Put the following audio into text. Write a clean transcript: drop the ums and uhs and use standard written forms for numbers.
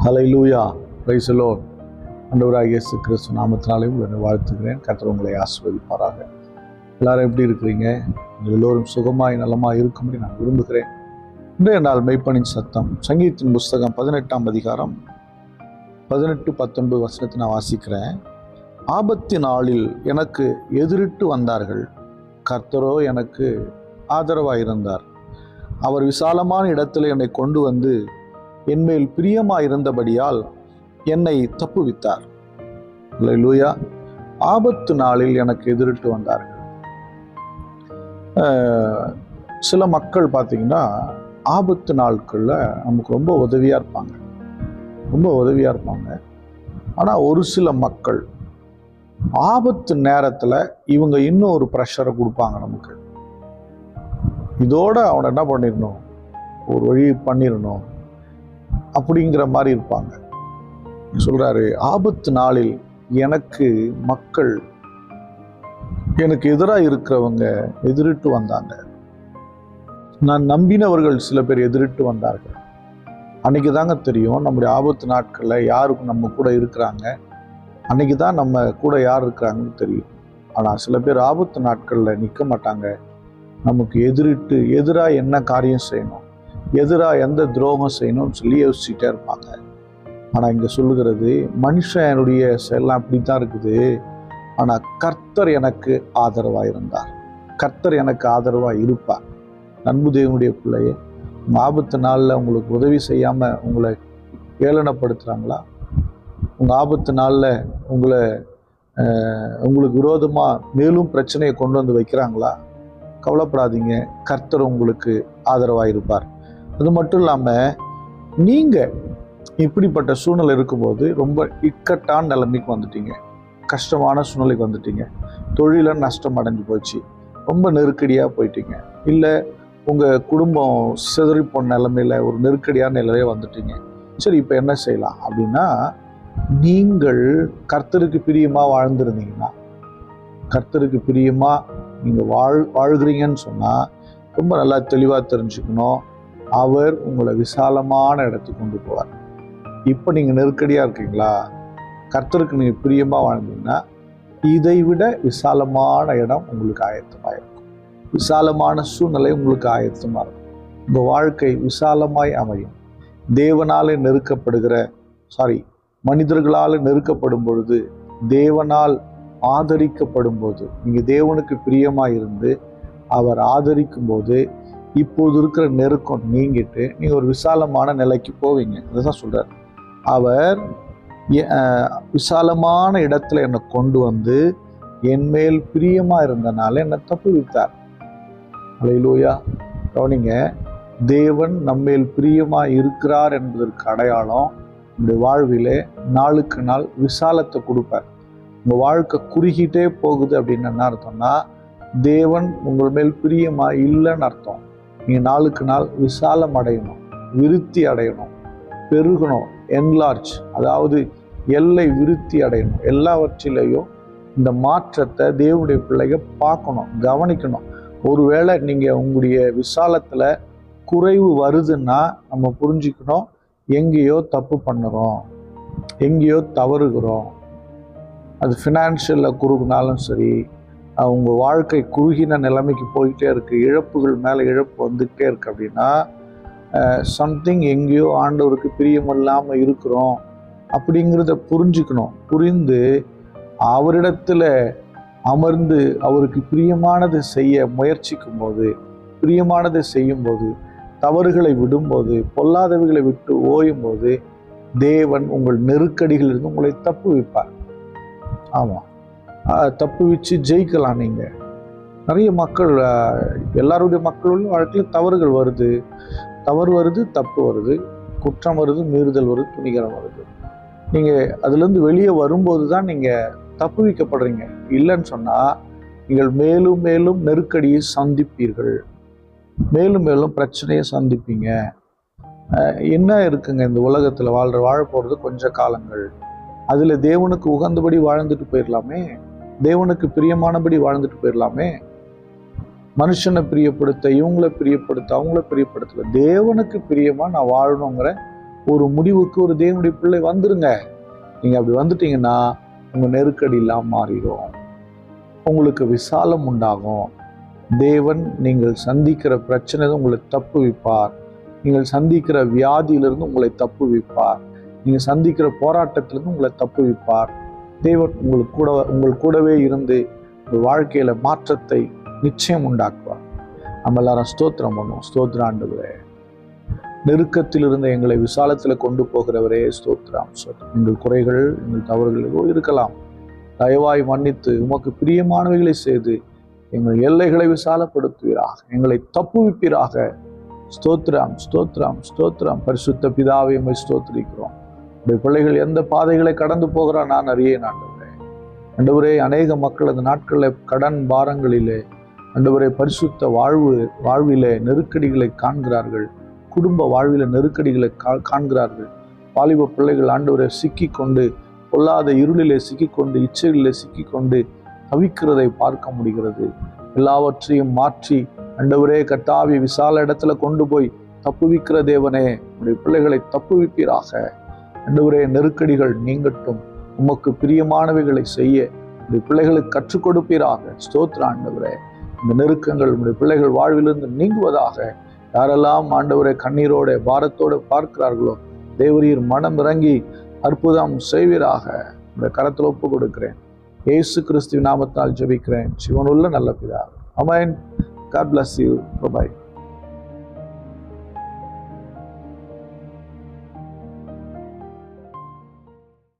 Hallelujah, praise the Lord. ஆண்டவராகிய இயேசு கிறிஸ்து நாமத்தினாலே உங்களை வாழ்த்துகிறேன். கர்த்தர் உங்களை ஆசீர்வதிப்பாராக. எல்லாரும் எப்படி இருக்கிறீங்க? எல்லோரும் சுகமாய் நலமாய் இருக்கும்படி நான் விரும்புகிறேன். இன்றைய நாள் மெய்ப்பனின் சத்தம், சங்கீதத்தின் புஸ்தகம் 18ஆம் அதிகாரம் 18-19 வசனத்தை நான் வாசிக்கிறேன். ஆபத்து நாளில் எனக்கு எதிரிட்டு வந்தார்கள், கர்த்தரோ எனக்கு ஆதரவாயிருந்தார். அவர் விசாலமான இடத்தில் என்னை கொண்டு வந்து என்மேல் பிரியமாயிருந்தபடியால் என்னை தப்புவித்தார். அல்லேலூயா. ஆபத்து நாளில் எனக்கு எதிரிட்டு வந்தார்கள். சில மக்கள் பார்த்தீங்கன்னா ஆபத்து நாட்களில் நமக்கு ரொம்ப உதவியாக இருப்பாங்க. ஆனால் ஒரு சில மக்கள் ஆபத்து நேரத்தில் இவங்க இன்னும் ஒரு ப்ரெஷரை கொடுப்பாங்க நமக்கு. இதோட அவனை என்ன பண்ணிடணும், ஒரு வழி பண்ணிடணும் அப்படிங்கிற மாதிரி இருப்பாங்க. சொல்றாரு, ஆபத்து நாளில் எனக்கு மக்கள், எனக்கு எதிராக இருக்கிறவங்க எதிரிட்டு வந்தாங்க. நான் நம்பினவர்கள் சில பேர் எதிரிட்டு வந்தார்கள். அன்னைக்கு தாங்க தெரியும் நம்முடைய ஆபத்து நாட்களில் யாருக்கு நம்ம கூட இருக்கிறாங்க, அன்னைக்கு தான் நம்ம கூட யார் இருக்கிறாங்கன்னு தெரியும். ஆனால் சில பேர் ஆபத்து நாட்களில் நிற்க மாட்டாங்க. நமக்கு எதிராக என்ன காரியம் செய்யணும், எதிராக எந்த துரோகம் செய்யணும்னு சொல்லி யோசிச்சுட்டே இருப்பாங்க. ஆனால் இங்கே சொல்லுகிறது, மனுஷனுடைய செயலாம் அப்படி தான் இருக்குது, ஆனால் கர்த்தர் எனக்கு ஆதரவாக இருந்தார், கர்த்தர் எனக்கு ஆதரவாக இருப்பார். அன்பு தேவனுடைய பிள்ளையே, உங்கள் ஆபத்து நாளில் உங்களுக்கு உதவி செய்யாமல் உங்களை ஏளனப்படுத்துகிறாங்களா? உங்கள் ஆபத்து நாளில் உங்களுக்கு விரோதமாக மேலும் பிரச்சனையை கொண்டு வந்து வைக்கிறாங்களா? கவலைப்படாதீங்க, கர்த்தர் உங்களுக்கு ஆதரவாக இருப்பார். அது மட்டும் இல்லாமல், நீங்கள் இப்படிப்பட்ட சூழ்நிலை இருக்கும்போது ரொம்ப இக்கட்டான நிலைமைக்கு வந்துட்டீங்க, கஷ்டமான சூழ்நிலைக்கு வந்துட்டீங்க, தொழில நஷ்டம் அடைஞ்சு போச்சு, ரொம்ப நெருக்கடியாக போயிட்டீங்க, இல்லை உங்கள் குடும்பம் சிதறி போன நிலைமையில் ஒரு நெருக்கடியான நிலையிலே வந்துட்டீங்க. சரி, இப்போ என்ன செய்யலாம் அப்படின்னா, நீங்கள் கர்த்தருக்கு பிரியமாக வாழ்ந்துருந்தீங்கன்னா, கர்த்தருக்கு பிரியமாக நீங்கள் வாழ்கிறீங்கன்னு சொன்னால் ரொம்ப நல்லா தெளிவாக தெரிஞ்சுக்கணும், அவர் உங்களை விசாலமான இடத்துக்கு கொண்டு போவார். இப்போ நீங்கள் நெருக்கடியாக இருக்கீங்களா? கர்த்தருக்கு நீங்கள் பிரியமாக வாழ்ந்தீங்கன்னா இதை விட விசாலமான இடம் உங்களுக்கு ஆயத்தமாக இருக்கும், விசாலமான சூழ்நிலை உங்களுக்கு ஆயத்தமாக இருக்கும். உங்கள் வாழ்க்கை விசாலமாய் அமையும். தேவனால் மனிதர்களால் நெருக்கப்படும் பொழுது, தேவனால் ஆதரிக்கப்படும் போது, நீங்கள் தேவனுக்கு பிரியமாக இருந்து அவர் ஆதரிக்கும் போது, இப்போது இருக்கிற நெருக்கம் நீங்கிட்டு நீங்கள் ஒரு விசாலமான நிலைக்கு போவீங்க. அதுதான் சொல்றார், அவர் விசாலமான இடத்துல என்னை கொண்டு வந்து என்மேல் பிரியமாக இருந்தனால என்னை தப்புவித்தார். அல்லேலூயா. கவனிங்க, தேவன் நம்மேல் பிரியமாக இருக்கிறார் என்பதற்கு அடையாளம், நம்முடைய வாழ்விலே நாளுக்கு நாள் விசாலத்தை கொடுப்பார். உங்கள் வாழ்க்கை குறுகிட்டே போகுது அப்படின்னு என்ன அர்த்தம்னா, தேவன் உங்கள் மேல் பிரியமாக இல்லைன்னு அர்த்தம். நீங்கள் நாளுக்கு நாள் விசாலம் அடையணும், விருத்தி அடையணும், பெருகணும், என்லார்ஜ், அதாவது எல்லை விருத்தி அடையணும். எல்லாவற்றிலையும் இந்த மாற்றத்தை தேவனுடைய பிள்ளைகள் பார்க்கணும், கவனிக்கணும். ஒருவேளை நீங்கள் உங்களுடைய விசாலத்தில் குறைவு வருதுன்னா நம்ம புரிஞ்சுக்கணும், எங்கேயோ தப்பு பண்ணுறோம், எங்கேயோ தவறுகிறோம். அது ஃபினான்ஷியலில் குறுகினாலும் சரி, அவங்க வாழ்க்கை குறுகின நிலைமைக்கு போயிட்டே இருக்குது, இழப்புகள் மேலே இழப்பு வந்துகிட்டே இருக்குது அப்படின்னா சம்திங் எங்கேயோ ஆண்டவருக்கு பிரியமில்லாமல் இருக்கிறோம் அப்படிங்கிறத புரிஞ்சுக்கணும். புரிந்து அவரிடத்துல அமர்ந்து அவருக்கு பிரியமானதை செய்ய முயற்சிக்கும் போது, பிரியமானதை செய்யும்போது, தவறுகளை விடும்போது, பொல்லாதவைகளை விட்டு ஓயும்போது, தேவன் உங்கள் நெருக்கடிகளிலிருந்து உங்களை தப்புவிப்பார். ஆமாம், தப்பு வச்சு ஜெயிக்கலாம். நீங்கள் நிறைய மக்கள், எல்லாருடைய மக்களுடைய வாழ்க்கையில் தவறுகள் வருது, தப்பு வருது, குற்றம் வருது, மீறுதல் வருது, துணிகரம் வருது. நீங்கள் அதுலேருந்து வெளியே வரும்போது தான் நீங்கள் தப்புவிக்கப்படுறீங்க. இல்லைன்னு சொன்னால் நீங்கள் மேலும் மேலும் நெருக்கடியை சந்திப்பீர்கள், மேலும் மேலும் பிரச்சனையை சந்திப்பீங்க. என்ன இருக்குங்க இந்த உலகத்தில் வாழ போகிறது கொஞ்ச காலங்கள். அதில் தேவனுக்கு உகந்தபடி வாழ்ந்துட்டு போயிடலாமே, தேவனுக்கு பிரியமானபடி வாழ்ந்துட்டு போயிடலாமே. மனுஷனை பிரியப்படுத்த, இவங்களை பிரியப்படுத்த, அவங்கள பிரியப்படுத்தல, தேவனுக்கு பிரியமாக நான் வாழணுங்கிற ஒரு முடிவுக்கு ஒரு தேவனுடைய பிள்ளை வந்துருங்க. நீங்க அப்படி வந்துட்டீங்கன்னா உங்க நெருக்கடி எல்லாம் மாறிடும், உங்களுக்கு விசாலம் உண்டாகும். தேவன் நீங்கள் சந்திக்கிற பிரச்சனை உங்களை தப்புவிப்பார். நீங்கள் சந்திக்கிற வியாதியிலிருந்து உங்களை தப்புவிப்பார். நீங்கள் சந்திக்கிற போராட்டத்திலிருந்து உங்களை தப்புவிப்பார். தேவன் உங்கள் கூடவே இருந்து உங்கள் வாழ்க்கையில மாற்றத்தை நிச்சயம் உண்டாக்குவார். நம்ம எல்லாரும் ஸ்தோத்திரம் பண்ணுவோம். ஸ்தோத்திர ஆண்டவரே, நெருக்கத்தில் இருந்த எங்களை விசாலத்துல கொண்டு போகிறவரே ஸ்தோத்திரம். எங்கள் குறைகள், எங்கள் தவறுகள் ஏதோ இருக்கலாம், தயவாய் மன்னித்து உமக்கு பிரியமானவைகளை செய்து எங்கள் எல்லைகளை விசாலப்படுத்துவீராக, எங்களை தப்புவிப்பீராக. ஸ்தோத்திரம், ஸ்தோத்திரம், ஸ்தோத்திரம். பரிசுத்த பிதாவை உம்மை ஸ்தோத்திரிக்கிறோம். உடைய பிள்ளைகள் எந்த பாதைகளை கடந்து போகிறா நான் அறியேன் ஆண்டவரே. ஆண்டவரே, அநேக மக்கள் அந்த நாட்களில் கடன் பாரங்களிலே ஆண்டவரே பரிசுத்த வாழ்விலே நெருக்கடிகளை காண்கிறார்கள். குடும்ப வாழ்வில நெருக்கடிகளை காண்கிறார்கள். வாலிப பிள்ளைகள் ஆண்டவரை சிக்கிக்கொண்டு பொல்லாத இருளிலே சிக்கிக்கொண்டு இச்சைகளிலே சிக்கிக்கொண்டு தவிக்கிறதை பார்க்க முடிகிறது. எல்லாவற்றையும் மாற்றி ஆண்டவரே கர்த்தாவே விசால இடத்துல கொண்டு போய் தப்புவிக்கிற தேவனே, உடைய பிள்ளைகளை தப்புவிப்பீராக. ஆண்டவரே, நெருக்கடிகள் நீங்கட்டும், உமக்கு பிரியமானவைகளை செய்ய உடைய பிள்ளைகளுக்கு கற்றுக் கொடுப்பீராக. ஸ்தோத்திர ஆண்டவரே, இந்த நெருக்கங்கள் உடைய பிள்ளைகள் வாழ்விலிருந்து நீங்குவதாக. யாரெல்லாம் ஆண்டவரை கண்ணீரோட பாரத்தோடு பார்க்கிறார்களோ தேவரீர் மனம் இறங்கி அற்புதம் செய்வீராக. உடைய கரத்தில் ஒப்பு கொடுக்கிறேன். இயேசு கிறிஸ்துவின் நாமத்தால் ஜெபிக்கிறேன், ஜீவனுள்ள நல்ல பிதாவே. ஆமென். God bless you. Bye bye.